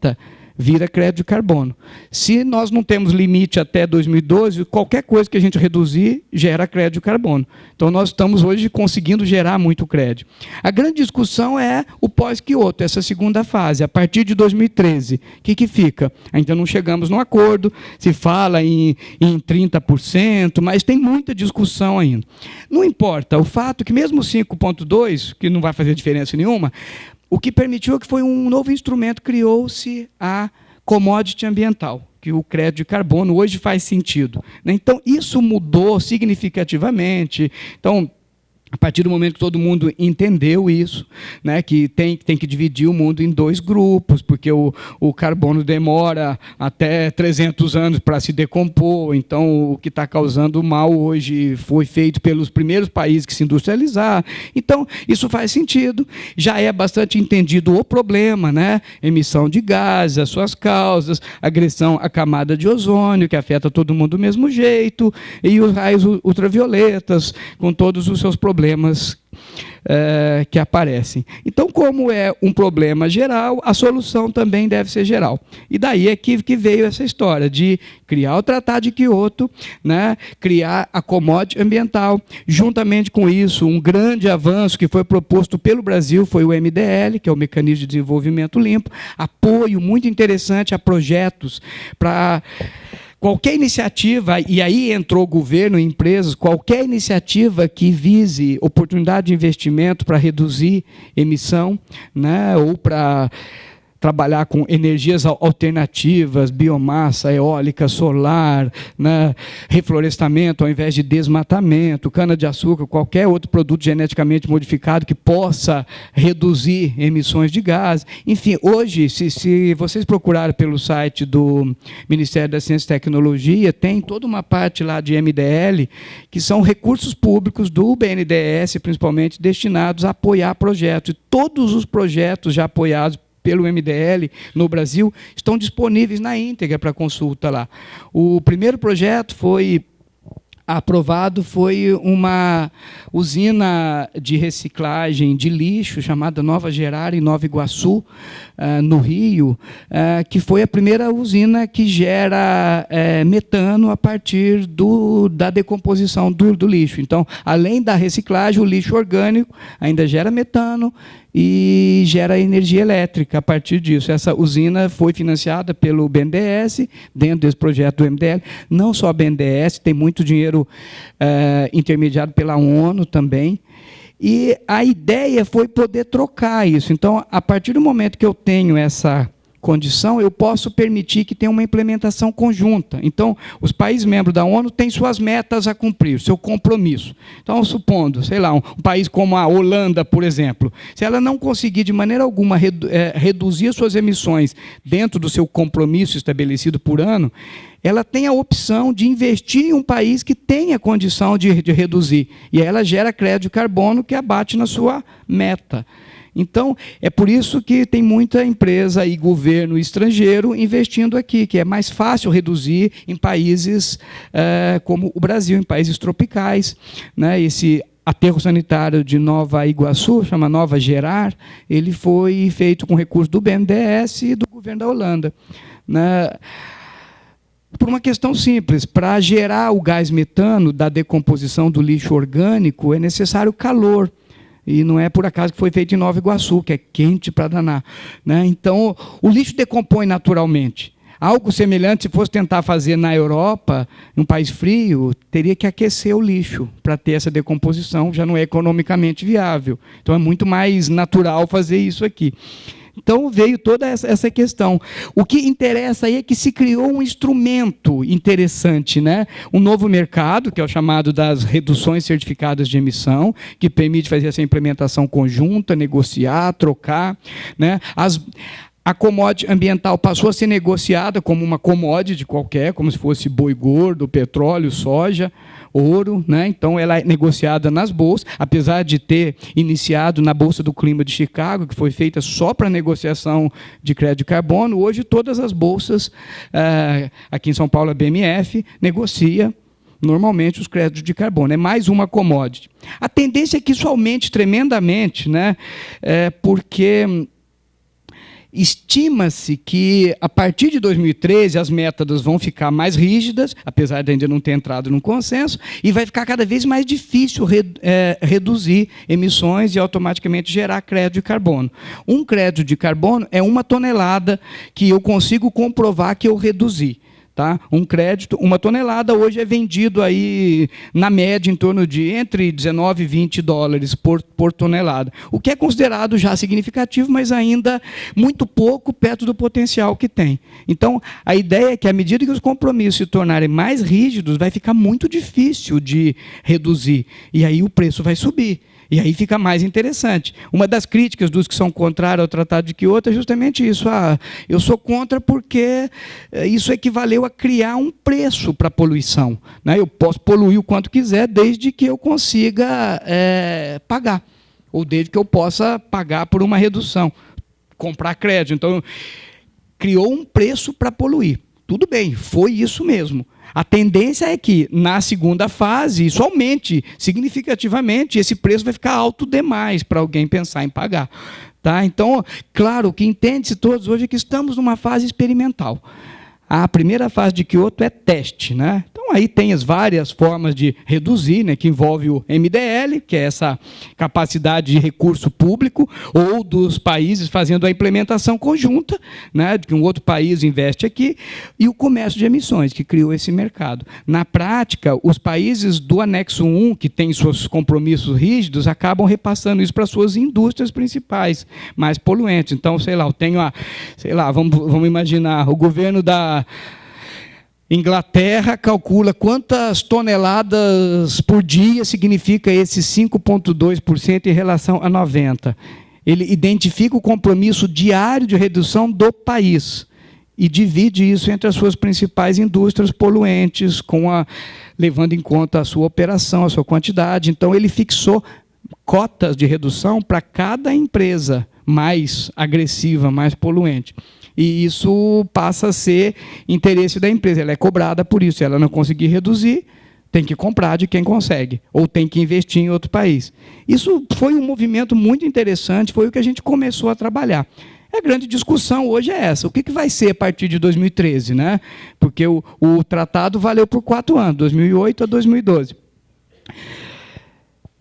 meta, vira crédito de carbono. Se nós não temos limite até 2012, qualquer coisa que a gente reduzir gera crédito de carbono. Então, nós estamos hoje conseguindo gerar muito crédito. A grande discussão é o pós-Kyoto, essa segunda fase. A partir de 2013, o que fica? Ainda não chegamos num acordo, se fala em 30%, mas tem muita discussão ainda. Não importa, o fato é que mesmo 5,2, que não vai fazer diferença nenhuma, o que permitiu que foi um novo instrumento, criou-se a commodity ambiental, que o crédito de carbono hoje faz sentido. Então, isso mudou significativamente. Então, a partir do momento que todo mundo entendeu isso, né, que tem que dividir o mundo em dois grupos, porque o carbono demora até 300 anos para se decompor, então o que está causando mal hoje foi feito pelos primeiros países que se industrializaram. Então, isso faz sentido. Já é bastante entendido o problema, né? Emissão de gases, as suas causas, agressão à camada de ozônio, que afeta todo mundo do mesmo jeito, e os raios ultravioletas, com todos os seus problemas que aparecem. Então, como é um problema geral, a solução também deve ser geral. E daí é que veio essa história de criar o Tratado de Kyoto, né, criar a commodity ambiental. Juntamente com isso, um grande avanço que foi proposto pelo Brasil foi o MDL, que é o Mecanismo de Desenvolvimento Limpo, apoio muito interessante a projetos para qualquer iniciativa, e aí entrou governo, empresas, qualquer iniciativa que vise oportunidade de investimento para reduzir emissão, né, ou para trabalhar com energias alternativas, biomassa, eólica, solar, né, reflorestamento ao invés de desmatamento, cana-de-açúcar, qualquer outro produto geneticamente modificado que possa reduzir emissões de gás. Enfim, hoje, se vocês procurarem pelo site do Ministério da Ciência e Tecnologia, tem toda uma parte lá de MDL, que são recursos públicos do BNDES, principalmente, destinados a apoiar projetos. E todos os projetos já apoiados pelo MDL no Brasil estão disponíveis na íntegra para consulta lá. O primeiro projeto foi aprovado, foi uma usina de reciclagem de lixo chamada Nova Gerara, em Nova Iguaçu, no Rio, que foi a primeira usina que gera metano a partir da decomposição do lixo. Então, além da reciclagem, o lixo orgânico ainda gera metano e gera energia elétrica a partir disso. Essa usina foi financiada pelo BNDES, dentro desse projeto do MDL. Não só a BNDES, tem muito dinheiro intermediado pela ONU também. E a ideia foi poder trocar isso. Então, a partir do momento que eu tenho essa condição, eu posso permitir que tenha uma implementação conjunta. Então, os países membros da ONU têm suas metas a cumprir, seu compromisso. Então, supondo, sei lá, um país como a Holanda, por exemplo, se ela não conseguir de maneira alguma reduzir suas emissões dentro do seu compromisso estabelecido por ano, ela tem a opção de investir em um país que tenha condição de reduzir. E aí ela gera crédito de carbono que abate na sua meta. Então, é por isso que tem muita empresa e governo estrangeiro investindo aqui, que é mais fácil reduzir em países como o Brasil, em países tropicais, né? Esse aterro sanitário de Nova Iguaçu, chama Nova Gerar, ele foi feito com recurso do BNDES e do governo da Holanda, né? Por uma questão simples, para gerar o gás metano da decomposição do lixo orgânico, é necessário calor. E não é por acaso que foi feito em Nova Iguaçu, que é quente para danar, né? Então, o lixo decompõe naturalmente. Algo semelhante, se fosse tentar fazer na Europa, em um país frio, teria que aquecer o lixo para ter essa decomposição, já não é economicamente viável. Então, é muito mais natural fazer isso aqui. Então, veio toda essa questão. O que interessa aí é que se criou um instrumento interessante, né? Um novo mercado, que é o chamado das reduções certificadas de emissão, que permite fazer essa implementação conjunta, negociar, trocar, né? A commodity ambiental passou a ser negociada como uma commodity qualquer, como se fosse boi gordo, petróleo, soja, ouro, né? Então, ela é negociada nas bolsas, apesar de ter iniciado na Bolsa do Clima de Chicago, que foi feita só para negociação de crédito de carbono. Hoje, todas as bolsas, aqui em São Paulo, a BMF, negocia normalmente os créditos de carbono. É mais uma commodity. A tendência é que isso aumente tremendamente, né? Porque estima-se que, a partir de 2013, as metas vão ficar mais rígidas, apesar de ainda não ter entrado num consenso, e vai ficar cada vez mais difícil reduzir emissões e automaticamente gerar crédito de carbono. Um crédito de carbono é 1 tonelada que eu consigo comprovar que eu reduzi. Tá? Um crédito, 1 tonelada, hoje é vendido aí, na média, em torno de entre 19 e 20 dólares por tonelada, o que é considerado já significativo, mas ainda muito pouco perto do potencial que tem. Então, a ideia é que, à medida que os compromissos se tornarem mais rígidos, vai ficar muito difícil de reduzir, e aí o preço vai subir. E aí fica mais interessante. Uma das críticas dos que são contrários ao Tratado de Kyoto é justamente isso. Eu sou contra porque isso equivaleu a criar um preço para a poluição, né? Eu posso poluir o quanto quiser, desde que eu consiga pagar, ou desde que eu possa pagar por uma redução, comprar crédito. Então, criou um preço para poluir. Tudo bem, foi isso mesmo. A tendência é que, na segunda fase, isso aumente significativamente, e esse preço vai ficar alto demais para alguém pensar em pagar. Tá? Então, claro, o que entende-se todos hoje é que estamos numa fase experimental. A primeira fase de Kyoto é teste, né? Então, aí tem as várias formas de reduzir, né, que envolve o MDL, que é essa capacidade de recurso público, ou dos países fazendo a implementação conjunta, né, de que um outro país investe aqui, e o comércio de emissões, que criou esse mercado. Na prática, os países do anexo 1, que têm seus compromissos rígidos, acabam repassando isso para suas indústrias principais, mais poluentes. Então, sei lá, eu tenho vamos imaginar, o governo da Inglaterra calcula quantas toneladas por dia significa esse 5,2% em relação a 90%. Ele identifica o compromisso diário de redução do país e divide isso entre as suas principais indústrias poluentes, levando em conta a sua operação, a sua quantidade. Então, ele fixou cotas de redução para cada empresa mais agressiva, mais poluente. E isso passa a ser interesse da empresa. Ela é cobrada por isso. Se ela não conseguir reduzir, tem que comprar de quem consegue, ou tem que investir em outro país. Isso foi um movimento muito interessante, foi o que a gente começou a trabalhar. A grande discussão hoje é essa: o que vai ser a partir de 2013? Né? Porque o tratado valeu por 4 anos, 2008 a 2012.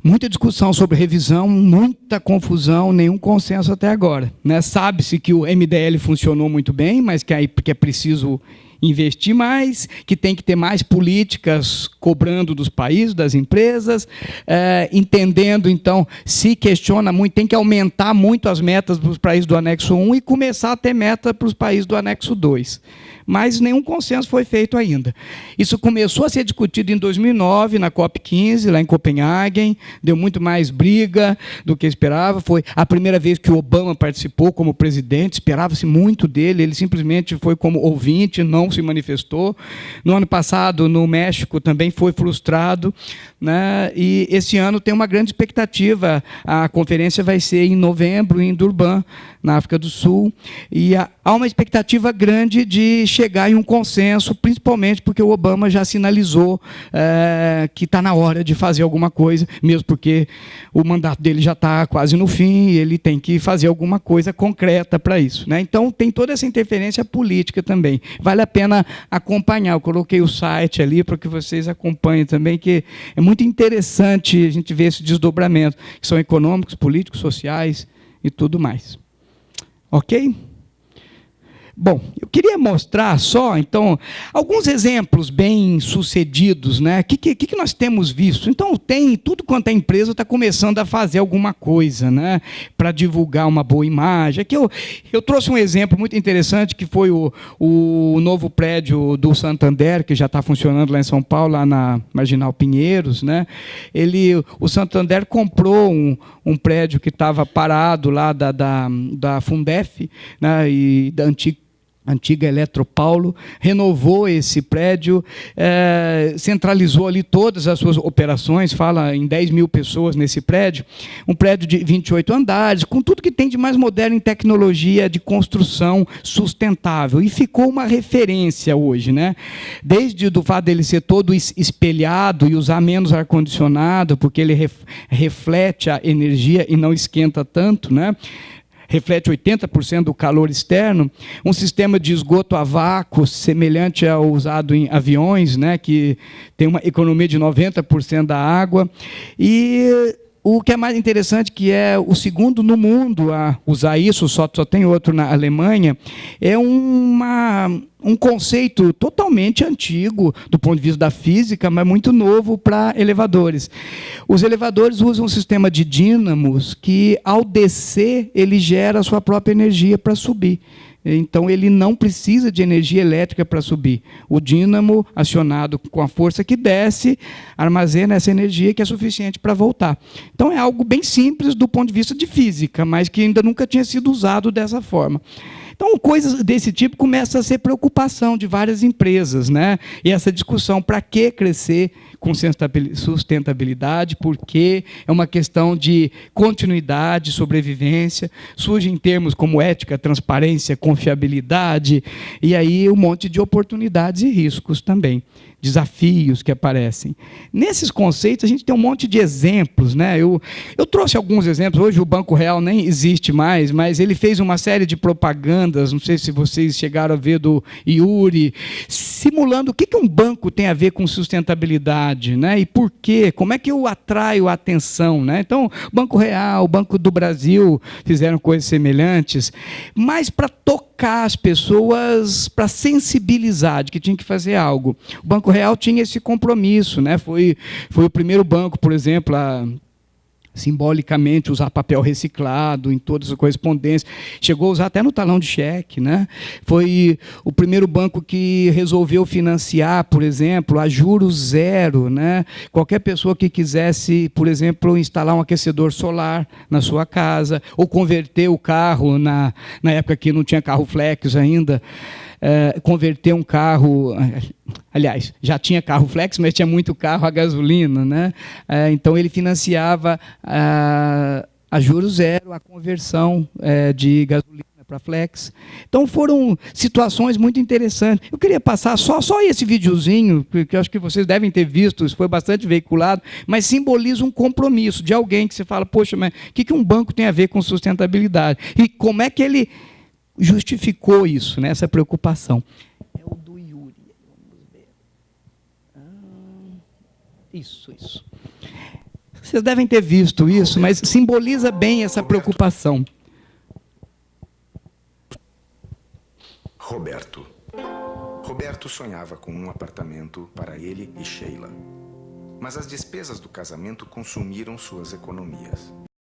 Muita discussão sobre revisão, muita confusão, nenhum consenso até agora. Né? Sabe-se que o MDL funcionou muito bem, mas que é preciso investir mais, que tem que ter mais políticas cobrando dos países, das empresas, entendendo, então, se questiona muito, tem que aumentar muito as metas para os países do anexo 1 e começar a ter meta para os países do anexo 2. Mas nenhum consenso foi feito ainda. Isso começou a ser discutido em 2009, na COP15, lá em Copenhague, deu muito mais briga do que esperava. Foi a primeira vez que o Obama participou como presidente, esperava-se muito dele, ele simplesmente foi como ouvinte, não se manifestou. No ano passado, no México, também foi frustrado, né? E esse ano tem uma grande expectativa. A conferência vai ser em novembro, em Durban, na África do Sul, e há uma expectativa grande de chegar em um consenso, principalmente porque o Obama já sinalizou que está na hora de fazer alguma coisa, mesmo porque o mandato dele já está quase no fim, e ele tem que fazer alguma coisa concreta para isso. Né? Então, tem toda essa interferência política também. Vale a pena acompanhar. Eu coloquei o site ali para que vocês acompanhem também, que é muito interessante a gente ver esse desdobramento, que são econômicos, políticos, sociais e tudo mais. Ok? Bom, eu queria mostrar só, então, alguns exemplos bem-sucedidos, né? O que nós temos visto? Então, tudo quanto a empresa está começando a fazer alguma coisa, né? Para divulgar uma boa imagem. Aqui eu trouxe um exemplo muito interessante, que foi o novo prédio do Santander, que já está funcionando lá em São Paulo, lá na Marginal Pinheiros, né? O Santander comprou um prédio que estava parado lá da Fundef, né? E da antiga Eletropaulo, renovou esse prédio, centralizou ali todas as suas operações, fala em 10 mil pessoas nesse prédio, um prédio de 28 andares, com tudo que tem de mais moderno em tecnologia de construção sustentável, e ficou uma referência hoje, né? Desde o fato dele ser todo espelhado e usar menos ar-condicionado, porque ele reflete a energia e não esquenta tanto, né? reflete 80% do calor externo, um sistema de esgoto a vácuo, semelhante ao usado em aviões, né, que tem uma economia de 90% da água, e o que é mais interessante, que é o segundo no mundo a usar isso, só tem outro na Alemanha, é um conceito totalmente antigo do ponto de vista da física, mas muito novo para elevadores. Os elevadores usam um sistema de dínamos que, ao descer, ele gera a sua própria energia para subir. Então, ele não precisa de energia elétrica para subir. O dínamo, acionado com a força que desce, armazena essa energia que é suficiente para voltar. Então, é algo bem simples do ponto de vista de física, mas que ainda nunca tinha sido usado dessa forma. Então, coisas desse tipo começam a ser preocupação de várias empresas, né? E essa discussão, para que crescer com sustentabilidade, porque é uma questão de continuidade, sobrevivência, surgem termos como ética, transparência, confiabilidade, e aí um monte de oportunidades e riscos também, desafios que aparecem. Nesses conceitos, a gente tem um monte de exemplos, né? Eu trouxe alguns exemplos. Hoje o Banco Real nem existe mais, mas ele fez uma série de propagandas, não sei se vocês chegaram a ver, do Yuri, simulando o que um banco tem a ver com sustentabilidade, né? E por quê? Como é que eu atraio a atenção, né? Então, o Banco Real, o Banco do Brasil fizeram coisas semelhantes, mas para tocar as pessoas, para sensibilizar de que tinha que fazer algo. O Banco Real tinha esse compromisso, né? Foi o primeiro banco, por exemplo, a simbolicamente usar papel reciclado em todas as correspondências, chegou a usar até no talão de cheque, né? Foi o primeiro banco que resolveu financiar, por exemplo, a juros zero, né? Qualquer pessoa que quisesse, por exemplo, instalar um aquecedor solar na sua casa, ou converter o carro, na época que não tinha carro flex ainda, converter um carro, aliás, já tinha carro flex, mas tinha muito carro a gasolina, né? Então ele financiava a juros zero a conversão de gasolina para flex. Então foram situações muito interessantes. Eu queria passar só esse videozinho, que eu acho que vocês devem ter visto, isso foi bastante veiculado, mas simboliza um compromisso de alguém que você fala, poxa, mas o que um banco tem a ver com sustentabilidade? E como é que ele justificou isso, né, essa preocupação? É o do Yuri. Vamos ver. Isso. Vocês devem ter visto isso, mas simboliza bem essa preocupação. Roberto sonhava com um apartamento para ele e Sheila. Mas as despesas do casamento consumiram suas economias.